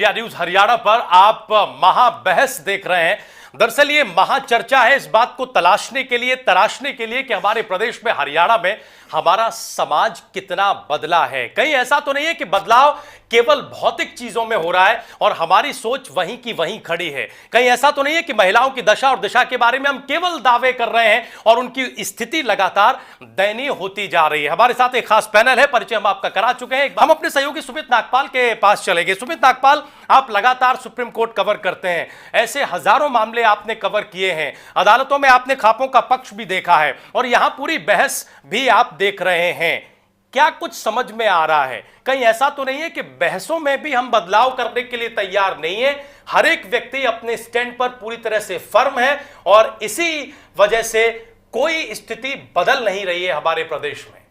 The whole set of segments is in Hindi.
इंडिया न्यूज हरियाणा पर आप महाबहस देख रहे हैं। दरअसल ये महाचर्चा है इस बात को तराशने के लिए कि हमारे प्रदेश में, हरियाणा में हमारा समाज कितना बदला है। कहीं ऐसा तो नहीं है कि बदलाव केवल भौतिक चीजों में हो रहा है और हमारी सोच वहीं की वहीं खड़ी है। कहीं ऐसा तो नहीं है कि महिलाओं की दशा और दिशा के बारे में हम केवल दावे कर रहे हैं और उनकी स्थिति लगातार दयनीय होती जा रही है। हमारे साथ एक खास पैनल है, परिचय हम आपका करा चुके हैं। हम अपने सहयोगी सुमित नागपाल के पास चलेंगे। सुमित नागपाल, आप लगातार सुप्रीम कोर्ट कवर करते हैं, ऐसे हजारों मामले आपने कवर किए हैं, अदालतों में आपने खापों का पक्ष भी देखा है और यहां पूरी बहस भी आप देख रहे हैं। क्या कुछ समझ में आ रहा है? कहीं ऐसा तो नहीं है कि बहसों में भी हम बदलाव करने के लिए तैयार नहीं है? हर एक व्यक्ति अपने स्टैंड पर पूरी तरह से फर्म है और इसी वजह से कोई स्थिति बदल नहीं रही है हमारे प्रदेश में।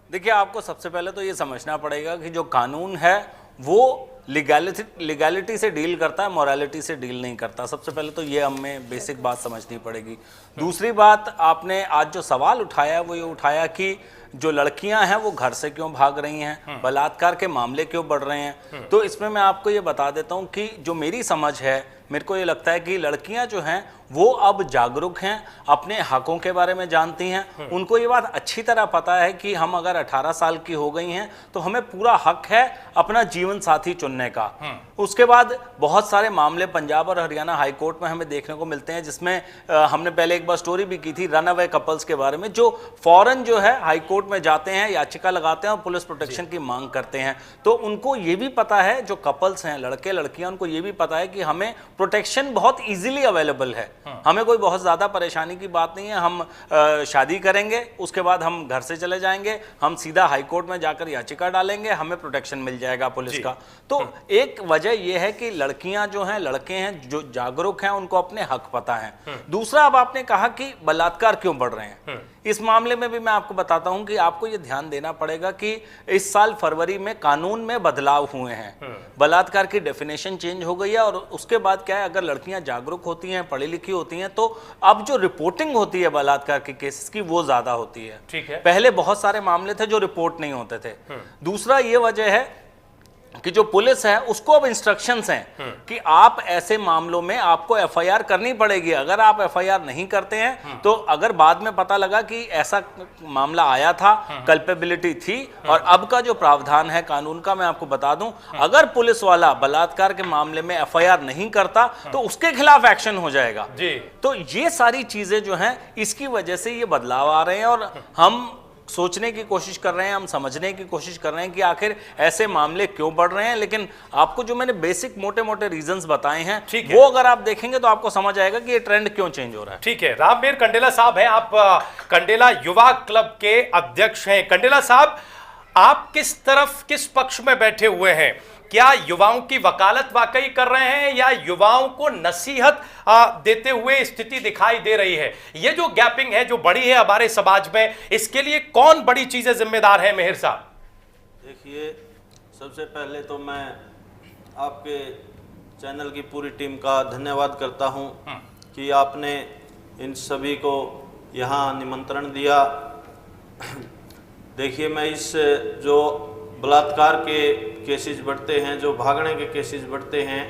देखिए, आपको सबसे पहले तो ये समझना पड़ेगा कि जो कानून है वो लीगैलिटी से डील करता है, मोरालिटी से डील नहीं करता। सबसे पहले तो ये हमें बेसिक बात समझनी पड़ेगी। दूसरी बात, आपने आज जो सवाल उठाया वो ये उठाया कि जो लड़कियां हैं वो घर से क्यों भाग रही हैं, बलात्कार के मामले क्यों बढ़ रहे हैं। तो इसमें मैं आपको ये बता देता हूं कि जो मेरी समझ है, मेरे को ये लगता है कि लड़कियां जो हैं वो अब जागरूक हैं, अपने हकों के बारे में जानती हैं। उनको ये बात अच्छी तरह पता है कि हम अगर 18 साल की हो गई हैं तो हमें पूरा हक है अपना जीवन साथी चुनने का। उसके बाद बहुत सारे मामले पंजाब और हरियाणा हाई कोर्ट में हमें देखने को मिलते हैं, जिसमें हमने पहले एक बार स्टोरी भी की थी रन अवे कपल्स के बारे में, जो फौरन जो है हाई कोर्ट में जाते हैं, याचिका लगाते हैं और पुलिस प्रोटेक्शन की मांग करते हैं। तो उनको ये भी पता है, जो कपल्स हैं, लड़के लड़कियां, उनको ये भी पता है कि हमें प्रोटेक्शन बहुत ईजिली अवेलेबल है, हमें कोई बहुत ज़्यादा परेशानी की बात नहीं है। हम शादी करेंगे, उसके बाद हम घर से चले जाएंगे, हम सीधा हाई कोर्ट में जाकर याचिका डालेंगे, हमें प्रोटेक्शन मिल जाएगा पुलिस का। तो एक वजह यह है कि लड़कियां जो हैं, लड़के हैं जो जागरूक हैं, उनको अपने हक पता है। दूसरा, अब आपने कहा कि बलात्कार क्यों बढ़ रहे हैं, इस मामले में भी मैं आपको बताता हूं कि आपको यह ध्यान देना पड़ेगा कि इस साल फरवरी में कानून में बदलाव हुए हैं, बलात्कार की डेफिनेशन चेंज हो गई है। और उसके बाद क्या है, अगर लड़कियां जागरूक होती हैं, पढ़ी लिखी होती हैं, तो अब जो रिपोर्टिंग होती है बलात्कार के केसेस की वो ज्यादा होती है। ठीक है, पहले बहुत सारे मामले थे जो रिपोर्ट नहीं होते थे। दूसरा ये वजह है कि जो पुलिस है उसको अब इंस्ट्रक्शंस हैं कि आप ऐसे मामलों में आपको एफआईआर करनी पड़ेगी। अगर आप एफआईआर नहीं करते हैं तो अगर बाद में पता लगा कि ऐसा मामला आया था, कल्पेबिलिटी थी, और अब का जो प्रावधान है कानून का, मैं आपको बता दूं, अगर पुलिस वाला बलात्कार के मामले में एफआईआर नहीं करता तो उसके खिलाफ एक्शन हो जाएगा जी। तो ये सारी चीजें जो हैं, इसकी वजह से ये बदलाव आ रहे हैं और हम सोचने की कोशिश कर रहे हैं, हम समझने की कोशिश कर रहे हैं कि आखिर ऐसे मामले क्यों बढ़ रहे हैं। लेकिन आपको जो मैंने बेसिक मोटे मोटे रीजंस बताए हैं, वो अगर आप देखेंगे तो आपको समझ आएगा कि ये ट्रेंड क्यों चेंज हो रहा है। ठीक है, रामवीर कंडेला साहब हैं, आप कंडेला युवा क्लब के अध्यक्ष हैं। कंडेला साहब, आप किस पक्ष में बैठे हुए हैं? क्या युवाओं की वकालत वाकई कर रहे हैं या युवाओं को नसीहत देते हुए स्थिति दिखाई दे रही है? ये जो गैपिंग है, जो बड़ी है हमारे समाज में, इसके लिए कौन बड़ी चीजें जिम्मेदार है? मेहर साहब, देखिए, सबसे पहले तो मैं आपके चैनल की पूरी टीम का धन्यवाद करता हूं कि आपने इन सभी को यहाँ निमंत्रण दिया। देखिए, मैं इस जो बलात्कार के केसेस बढ़ते हैं, जो भागने के केसेस बढ़ते हैं,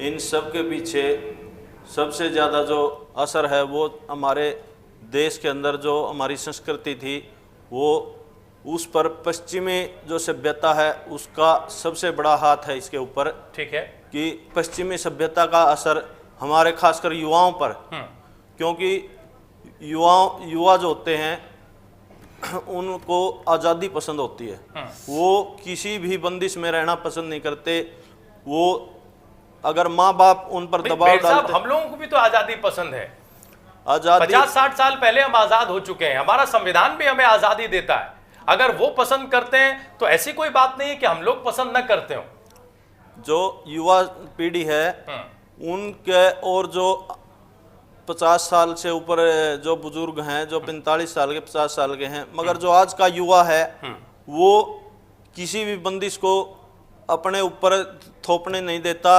इन सब के पीछे सबसे ज़्यादा जो असर है वो हमारे देश के अंदर जो हमारी संस्कृति थी, वो उस पर पश्चिमी जो सभ्यता है उसका सबसे बड़ा हाथ है इसके ऊपर। ठीक है, कि पश्चिमी सभ्यता का असर हमारे खासकर युवाओं पर, क्योंकि युवा जो होते हैं उनको आज़ादी पसंद होती है, वो किसी भी बंदिश में रहना पसंद नहीं करते। वो अगर माँ बाप उन पर दबाव डालते, हम लोगों को भी तो आज़ादी पसंद है। आज़ादी 50-60 साल पहले हम आज़ाद हो चुके हैं, हमारा संविधान भी हमें आज़ादी देता है। अगर वो पसंद करते हैं तो ऐसी कोई बात नहीं है कि हम लोग पसंद न करते हो। जो युवा पीढ़ी है उनके, और जो 50 साल से ऊपर जो बुजुर्ग हैं, जो 45 साल के 50 साल के हैं, मगर जो आज का युवा है वो किसी भी बंदिश को अपने ऊपर थोपने नहीं देता।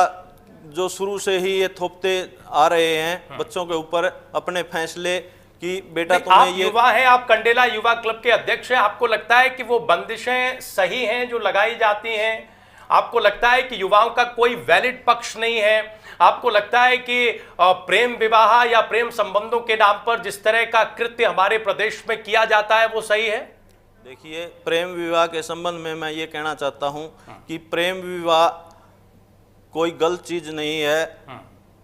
जो शुरू से ही ये थोपते आ रहे हैं बच्चों के ऊपर अपने फैसले कि बेटा तुम्हें ये। युवा है, आप कंडेला युवा क्लब के अध्यक्ष हैं, आपको लगता है कि वो बंदिशें सही हैं जो लगाई जाती हैं? आपको लगता है कि युवाओं का कोई वैलिड पक्ष नहीं है? आपको लगता है कि प्रेम विवाह या प्रेम संबंधों के नाम पर जिस तरह का कृत्य हमारे प्रदेश में किया जाता है वो सही है? देखिए, प्रेम विवाह के संबंध में मैं ये कहना चाहता हूँ कि प्रेम विवाह कोई गलत चीज नहीं है।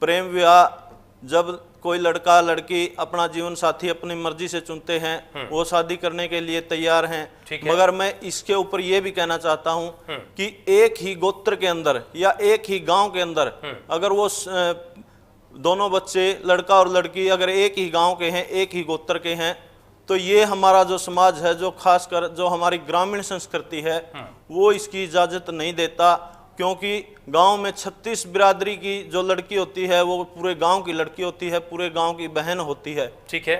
प्रेम विवाह जब कोई लड़का लड़की अपना जीवन साथी अपनी मर्जी से चुनते हैं, वो शादी करने के लिए तैयार हैं। मगर मैं इसके ऊपर ये भी कहना चाहता हूं कि एक ही गोत्र के अंदर या एक ही गांव के अंदर अगर वो दोनों बच्चे लड़का और लड़की अगर एक ही गांव के हैं, एक ही गोत्र के हैं, तो ये हमारा जो समाज है, जो खासकर जो हमारी ग्रामीण संस्कृति है, वो इसकी इजाजत नहीं देता। क्योंकि गांव में 36 बिरादरी की जो लड़की होती है वो पूरे गांव की लड़की होती है, पूरे गांव की बहन होती है। ठीक है,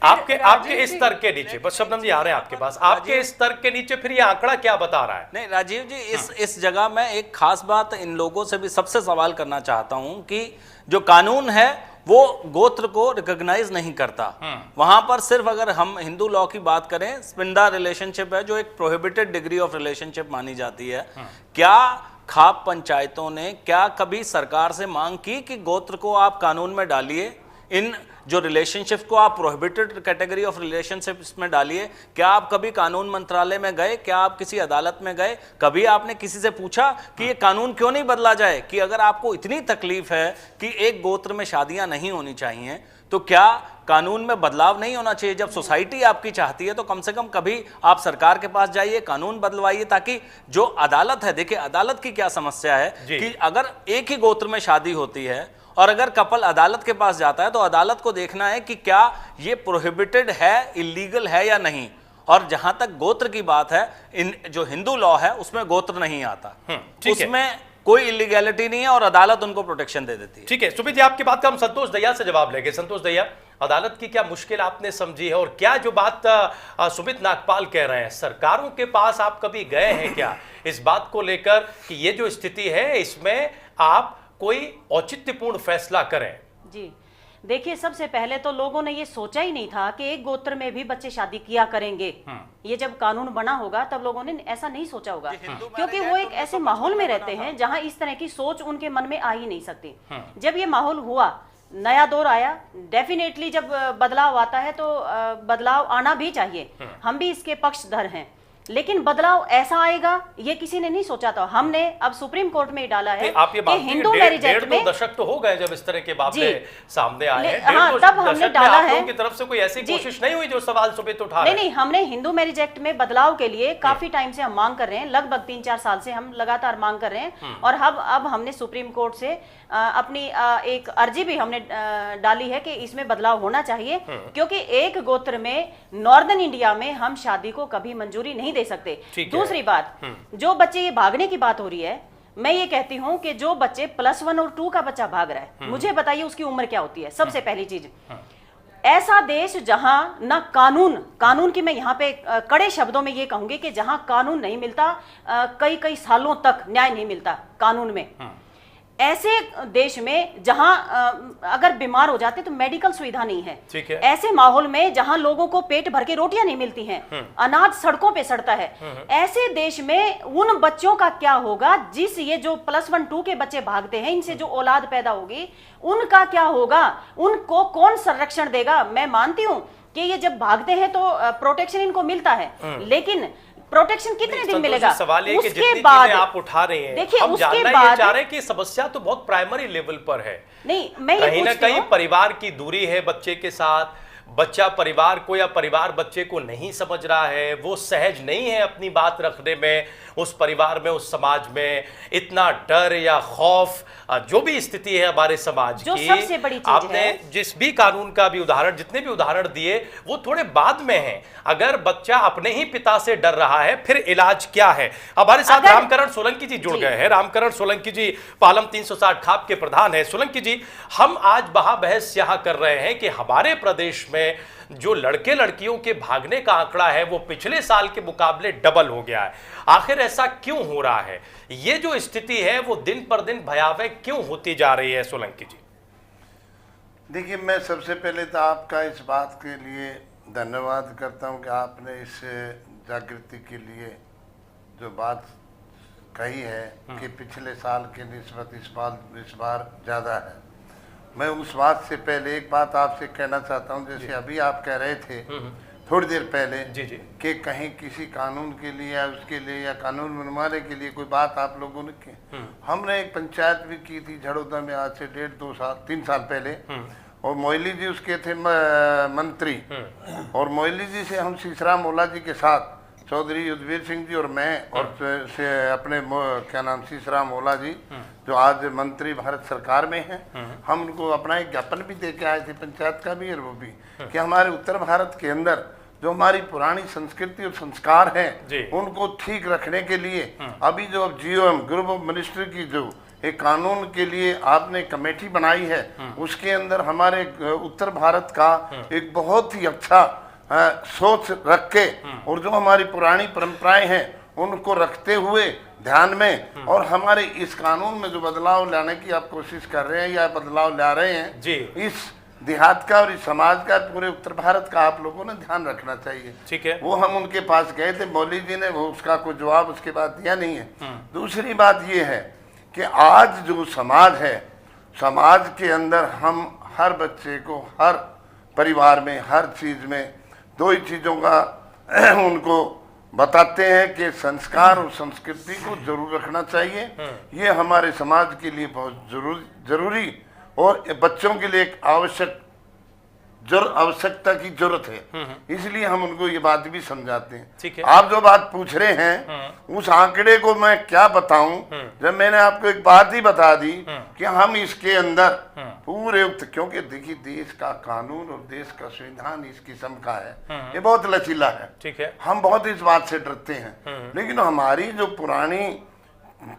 आपके इस स्तर के नीचे, बस शब्दम जी आ रहे हैं आपके पास, आपके इस स्तर के नीचे फिर ये आंकड़ा क्या बता रहा है? नहीं राजीव जी, इस जगह मैं एक खास बात इन लोगों से भी सबसे सवाल करना चाहता हूं कि जो कानून है वो गोत्र को रिकॉग्नाइज नहीं करता। वहां पर सिर्फ अगर हम हिंदू लॉ की बात करें, स्पिंडा रिलेशनशिप है जो एक प्रोहिबिटेड डिग्री ऑफ रिलेशनशिप मानी जाती है। क्या खाप पंचायतों ने क्या कभी सरकार से मांग की कि गोत्र को आप कानून में डालिए, इन जो रिलेशनशिप को आप प्रोहिबिटेड कैटेगरी ऑफ रिलेशनशिप्स में डालिए? क्या आप कभी कानून मंत्रालय में गए? क्या आप किसी अदालत में गए? कभी आपने किसी से पूछा कि ये कानून क्यों नहीं बदला जाए? कि अगर आपको इतनी तकलीफ है कि एक गोत्र में शादियां नहीं होनी चाहिए, तो क्या कानून में बदलाव नहीं होना चाहिए? जब सोसाइटी आपकी चाहती है तो कम से कम कभी आप सरकार के पास जाइए, कानून बदलवाइए, ताकि जो अदालत है, देखिए अदालत की क्या समस्या है कि अगर एक ही गोत्र में शादी होती है और अगर कपल अदालत के पास जाता है तो अदालत को देखना है कि क्या ये प्रोहिबिटेड है, इलीगल है या नहीं। और जहां तक गोत्र की बात है, इन जो हिंदू लॉ है उसमें गोत्र नहीं आता, उसमें कोई इलीगैलिटी नहीं है और अदालत उनको प्रोटेक्शन दे देती है। ठीक है सुमित जी, आपकी बात का हम संतोष दहिया से जवाब लेंगे। संतोष दहिया, अदालत की क्या मुश्किल आपने समझी है और क्या जो बात सुमित नागपाल कह रहे हैं, सरकारों के पास आप कभी गए हैं क्या इस बात को लेकर कि ये जो स्थिति है इसमें आप कोई औचित्यपूर्ण फैसला करें? जी देखिए, सबसे पहले तो लोगों ने ये सोचा ही नहीं था कि एक गोत्र में भी बच्चे शादी किया करेंगे। ये जब कानून बना होगा तब लोगों ने ऐसा नहीं सोचा होगा, क्योंकि वो एक ऐसे माहौल में रहते हैं जहां इस तरह की सोच उनके मन में आ ही नहीं सकती। जब ये माहौल हुआ, नया दौर आया, डेफिनेटली जब बदलाव आता है तो बदलाव आना भी चाहिए, हम भी इसके पक्षधर हैं। लेकिन बदलाव ऐसा आएगा ये किसी ने नहीं सोचा था। हमने अब सुप्रीम कोर्ट में ही डाला है आप ये कि हिंदू मैरिज एक्ट में 2 दशक तो हो गए जब इस तरह के मामले सामने आए हैं। हाँ, तब हमने डाला है। की तरफ से कोई ऐसी कोशिश नहीं हुई जो सवाल सुमित उठा रहे हैं? नहीं, हमने हिंदू मैरिज एक्ट में बदलाव के लिए काफी टाइम से हम मांग कर रहे हैं, लगभग 3-4 साल से हम लगातार मांग कर रहे हैं। और अब हमने सुप्रीम कोर्ट से अपनी एक अर्जी भी हमने डाली है कि इसमें बदलाव होना चाहिए, क्योंकि एक गोत्र में नॉर्दर्न इंडिया में हम शादी को कभी मंजूरी नहीं दे सकते। दूसरी बात, जो बच्चे ये भागने की बात हो रही है, मैं ये कहती हूं कि जो बच्चे +1 और 2 का बच्चा भाग रहा है, मुझे बताइए उसकी उम्र क्या होती है? सबसे पहली चीज, ऐसा देश जहां ना कानून की मैं यहाँ पे कड़े शब्दों में ये कहूंगी कि जहां कानून नहीं मिलता, कई सालों तक न्याय नहीं मिलता कानून में, ऐसे देश में जहां अगर बीमार हो जाते तो मेडिकल सुविधा नहीं है, ऐसे माहौल में जहां लोगों को पेट भर के रोटियां नहीं मिलती हैं, अनाज सड़कों पे सड़ता है, ऐसे देश में उन बच्चों का क्या होगा जिस ये जो +1, 2 के बच्चे भागते हैं, इनसे जो औलाद पैदा होगी उनका क्या होगा? उनको कौन संरक्षण देगा? मैं मानती हूं कि ये जब भागते हैं तो प्रोटेक्शन इनको मिलता है, लेकिन प्रोटेक्शन कितने दिन मिलेगा? सवाल है कि जितनी चीजें आप उठा रहे हैं, देखिए हम उसके जानना बाद ये चाह रहे हैं कि समस्या तो बहुत प्राइमरी लेवल पर है। नहीं, मैं कहीं ना कहीं परिवार की दूरी है बच्चे के साथ, बच्चा परिवार को या परिवार बच्चे को नहीं समझ रहा है, वो सहज नहीं है अपनी बात रखने में, उस परिवार में, उस समाज में इतना डर या खौफ, जो भी स्थिति है हमारे समाज की। सबसे बड़ी चीज आपने है, जिस भी कानून का भी उदाहरण, जितने भी उदाहरण दिए वो थोड़े बाद में हैं। अगर बच्चा अपने ही पिता से डर रहा है फिर इलाज क्या है? हमारे साथ रामकरण सोलंकी जी जुड़ गए हैं। रामकरण सोलंकी जी पालम 360 खाप के प्रधान है। सोलंकी जी, हम आज बहस यहां कर रहे हैं कि हमारे प्रदेश में जो लड़के लड़कियों के भागने का आंकड़ा है वो पिछले साल के मुकाबले डबल हो गया है। आखिर ऐसा क्यों हो रहा है? ये जो स्थिति है वो दिन पर दिन भयावह क्यों होती जा रही है? सोलंकी जी, देखिए, मैं सबसे पहले तो आपका इस बात के लिए धन्यवाद करता हूं कि आपने इस जागृति के लिए जो बात कही है कि पिछले साल के निस्बत इस बार ज़्यादा है। मैं उस बात से पहले एक बात आपसे कहना चाहता हूं, जैसे अभी आप कह रहे थे थोड़ी देर पहले जी जी कि कहीं किसी कानून के लिए या उसके लिए या कानून बनवाने के लिए कोई बात आप लोगों ने की। हमने एक पंचायत भी की थी झड़ौदा में आज से 3 साल पहले, और मोइली जी उसके थे मंत्री, और मोइली जी से हम सीसरा मोला जी के साथ चौधरी युद्धवीर सिंह जी और मैं और से अपने क्या नाम सीसरा मोला जी जो आज मंत्री भारत सरकार में हैं, हम उनको अपना एक ज्ञापन भी दे के आए थे, पंचायत का भी और वो भी, कि हमारे उत्तर भारत के अंदर जो हमारी पुरानी संस्कृति और संस्कार हैं उनको ठीक रखने के लिए अभी जो अब GOM ग्रुप ऑफ मिनिस्टर की जो एक कानून के लिए आपने कमेटी बनाई है, उसके अंदर हमारे उत्तर भारत का एक बहुत ही अच्छा सोच रख के और जो हमारी पुरानी परंपराएं हैं उनको रखते हुए ध्यान में, और हमारे इस कानून में जो बदलाव लाने की आप कोशिश कर रहे हैं या बदलाव ला रहे हैं जी, इस देहात का और इस समाज का पूरे उत्तर भारत का आप लोगों ने ध्यान रखना चाहिए। ठीक है। वो हम उनके पास गए थे, मौली जी ने वो उसका कोई जवाब उसके बाद दिया नहीं है। दूसरी बात ये है कि आज जो समाज है, समाज के अंदर हम हर बच्चे को हर परिवार में हर चीज में दो ही चीज़ों का उनको बताते हैं कि संस्कार और संस्कृति को जरूर रखना चाहिए। ये हमारे समाज के लिए बहुत जरूरी और बच्चों के लिए एक आवश्यकता की जरूरत है, इसलिए हम उनको ये बात भी समझाते हैं। ठीक है। आप जो बात पूछ रहे हैं उस आंकड़े को मैं क्या बताऊं, जब मैंने आपको एक बात ही बता दी कि हम इसके अंदर पूरे क्योंकि देखिए देश का कानून और देश का संविधान इस किस्म का है, ये बहुत लचीला है। ठीक है। हम बहुत इस बात से डरते हैं, लेकिन हमारी जो पुरानी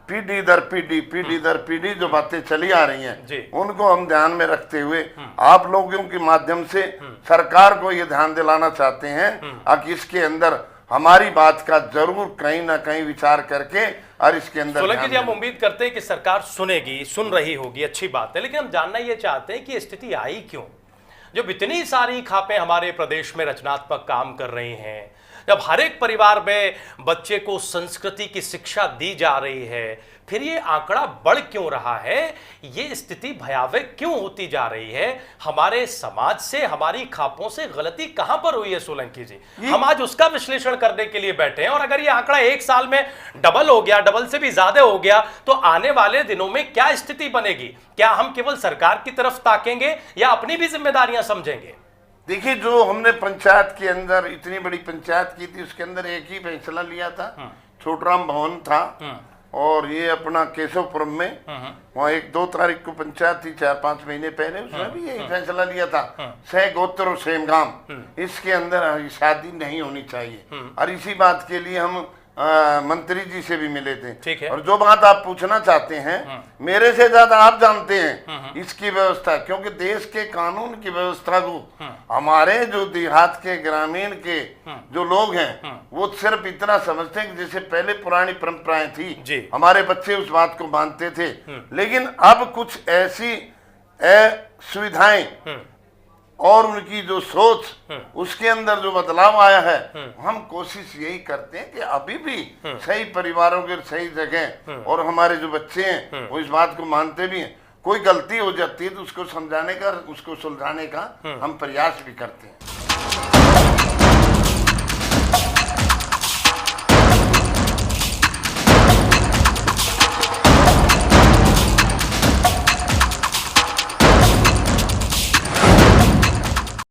पीढ़ी दर पीढ़ी जो बातें चली आ रही हैं उनको हम ध्यान में रखते हुए आप लोगों के माध्यम से सरकार को ये ध्यान दिलाना चाहते हैं कि इसके अंदर हमारी बात का जरूर कहीं ना कहीं विचार करके और इसके अंदर सोलंकी जी, हम उम्मीद करते हैं कि सरकार सुनेगी, सुन रही होगी, अच्छी बात है, लेकिन हम जानना ये चाहते हैं कि स्थिति आई क्यों, जब इतनी सारी खापें हमारे प्रदेश में रचनात्मक काम कर रही हैं, जब हर एक परिवार में बच्चे को संस्कृति की शिक्षा दी जा रही है, फिर ये आंकड़ा बढ़ क्यों रहा है, ये स्थिति भयावह क्यों होती जा रही है, हमारे समाज से हमारी खापों से गलती कहां पर हुई है सोलंकी जी? हम आज उसका विश्लेषण करने के लिए बैठे हैं, और अगर ये आंकड़ा एक साल में डबल हो गया, डबल से भी ज्यादा हो गया, तो आने वाले दिनों में क्या स्थिति बनेगी? क्या हम केवल सरकार की तरफ ताकेंगे या अपनी भी जिम्मेदारियां समझेंगे? देखिए, जो हमने पंचायत के अंदर इतनी बड़ी पंचायत की थी उसके अंदर एक ही फैसला लिया था, छोटराम भवन था, और ये अपना केशवपुरम में वहाँ 1-2 तारीख को पंचायत थी 4-5 महीने पहले, उसमें भी यही फैसला लिया था, सह गोत्र और सेम गांव, इसके अंदर शादी नहीं होनी चाहिए, और इसी बात के लिए हम मंत्री जी से भी मिले थे। ठीक है। और जो बात आप पूछना चाहते हैं मेरे से ज्यादा आप जानते हैं इसकी व्यवस्था, क्योंकि देश के कानून की व्यवस्था को हमारे जो देहात के ग्रामीण के जो लोग हैं वो सिर्फ इतना समझते हैं कि जैसे पहले पुरानी परंपराएं थी, हमारे बच्चे उस बात को मानते थे, लेकिन अब कुछ ऐसी सुविधाएं और उनकी जो सोच उसके अंदर जो बदलाव आया है, हम कोशिश यही करते हैं कि अभी भी सही परिवारों के सही जगह और हमारे जो बच्चे हैं वो इस बात को मानते भी हैं। कोई गलती हो जाती है तो उसको समझाने का, उसको सुलझाने का हम प्रयास भी करते हैं।